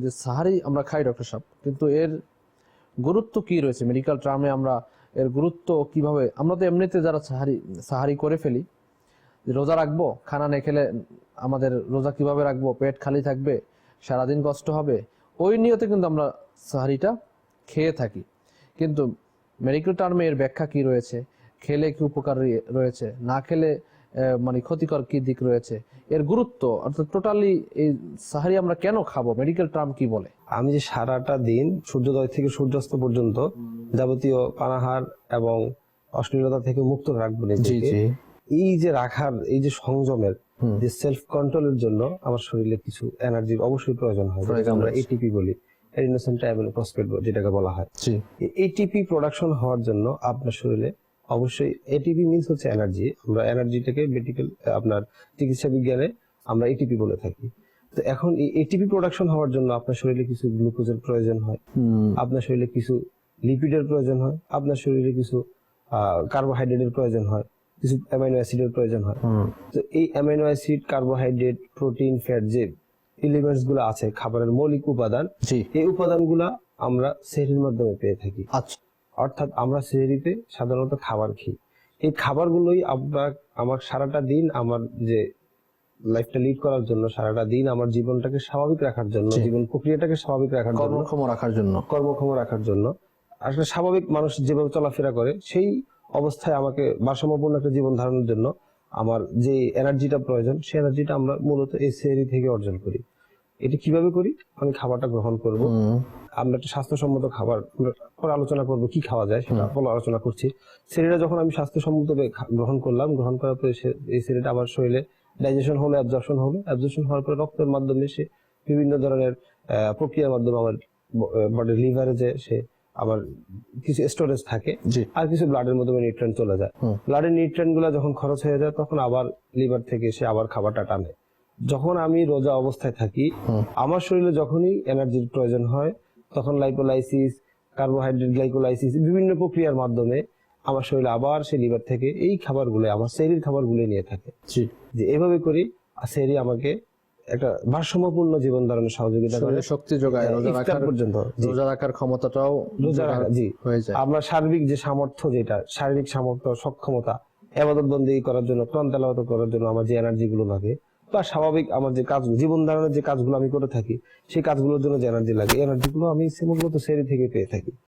যে সাহারি আমরা খাই ডক্টর সাহেব, কিন্তু এর গুরুত্ব কি রয়েছে মেডিকেল টার্মে? আমরা এর গুরুত্ব কিভাবে, আমরা তো এমনিতে যারা সাহারি করে ফেলি, যে রোজা রাখবো, খানা না খেলে আমাদের রোজা কিভাবে রাখবো, পেট খালি থাকবে, সারাদিন কষ্ট হবে, ওই নিয়তে কিন্তু আমরা সাহারিটা খেয়ে থাকি। কিন্তু মেডিকেল টার্মে এর ব্যাখ্যা কি রয়েছে, খেলে কি উপকার রয়েছে, না খেলে মানে ক্ষতিকর কি দিক রয়েছে, এর গুরুত্ব, অর্থাৎ টোটালি এই সাহারি আমরা কেন খাবো, মেডিকেল টার্ম কি বলে? আমি যে সারাটা দিন সূর্যোদয় থেকে সূর্যাস্ত পর্যন্ত যাবতীয় পানাহার এবং অশ্লীলতা থেকে মুক্ত রাখবো নিজেকে, এই যে রাখার, এই যে সংযমের, যে সেলফ কন্ট্রোলের জন্য আমার শরীরে কিছু এনার্জির অবশ্যই প্রয়োজন হয়, যেটাকে আমরা এটিপি বলি, অ্যাডিনোসিন ট্রাইফসফেট যেটাকে বলা হয়। এটিপি প্রোডাকশন হওয়ার জন্য আপনার শরীরে অবশ্যই, এটিপি মিন্স হচ্ছে এনার্জি, আমরা এনার্জিটাকে মেডিকেল আপনার চিকিৎসা বিজ্ঞানে আমরা এটিপি বলে থাকি। তো এখন এই এটিপি প্রোডাকশন হওয়ার জন্য আপনার শরীরে কিছু গ্লুকোজের প্রয়োজন হয়, আপনার শরীরে কিছু লিপিডের প্রয়োজন হয়, আপনার শরীরে কিছু কার্বোহাইড্রেটের প্রয়োজন হয়, কিছু অ্যামাইনো অ্যাসিডের প্রয়োজন হয়। তো এই amino acid, carbohydrate, protein, fat যে এলিমেন্টস গুলো আছে খাবারের মৌলিক উপাদান, এই উপাদানগুলা আমরা সেহরির মাধ্যমে পেয়ে থাকি। আচ্ছা, অর্থাৎ আমরা সেহরিতে সাধারণত খাবার খাই। এই খাবারগুলোই আমার সারাটা দিন, আমার যে লাইফটা লিড করার জন্য, সারাটা দিন আমার জীবনটাকে স্বাভাবিক রাখার জন্য, জীবন প্রক্রিয়াটাকে স্বাভাবিক রাখার জন্য, কর্মক্ষম রাখার জন্য, আসলে স্বাভাবিক মানুষ যেভাবে চলাফেরা করে সেই অবস্থায় আমাকে ভারসাম্যপূর্ণ একটা জীবন ধারণের জন্য আমার যে এনার্জিটা প্রয়োজন, সেই এনার্জিটা আমরা মূলত এই সেহরি থেকে অর্জন করি। এটি কিভাবে করি? আমি খাবারটা গ্রহণ করব, আমরা একটা স্বাস্থ্যসম্মত খাবার পরে আলোচনা করব, কি খাওয়া যায় সেটা পরে আলোচনা করছি। সেহরিটা যখন আমি স্বাস্থ্যসম্মত গ্রহণ করলাম, গ্রহণ করার পরে এই সেহরিটা আমার শরীরে ডাইজেশন হলো, অ্যাবজর্পশন হলো, অ্যাবজর্পশন হওয়ার পরে রক্তের মাধ্যমে সে বিভিন্ন ধরনের প্রক্রিয়ার মাধ্যমে আমার বডির লিভারে যে সে আবার কিছু স্টোরেজ থাকে, আর কিছু ব্লাডের মাধ্যমে নিউট্রিয়েন্ট চলে যায়। ব্লাডের নিউট্রিয়েন্ট গুলা যখন খরচ হয়ে যায়, তখন আবার লিভার থেকে সে আবার খাবারটা টানে। যখন আমি রোজা অবস্থায় থাকি, আমার শরীরে যখনই এনার্জির প্রয়োজন হয়, তখন লাইপোলাইসিস, কার্বোহাইড্রেট গ্লাইকোলাইসিস, বিভিন্ন প্রক্রিয়ার মাধ্যমে আমার শরীরে আবার সেই লিভার থেকে এই খাবারগুলো, আমার সেহরির খাবারগুলো নিয়ে থাকে। যে এভাবে করি সেহরি আমাকে একটা ভারসাম্যপূর্ণ জীবন ধারণের সহযোগিতা করে, শক্তি যোগায়, রোজা রাখার ক্ষমতাটাও হয়ে যায়। আমরা সার্বিক যে সামর্থ্য, যেটা শারীরিক সামর্থ্য, সক্ষমতা, ইবাদত বন্দেগী করার জন্য, কোরআন তেলাওয়াত করার জন্য আমার যে এনার্জি গুলো লাগে, বা স্বাভাবিক আমার যে কাজ, জীবন ধারণের যে কাজগুলো আমি করে থাকি, সেই কাজগুলোর জন্য যে এনার্জি লাগে, এই এনার্জি গুলো আমি মূলত সেহরি থেকে পেয়ে থাকি।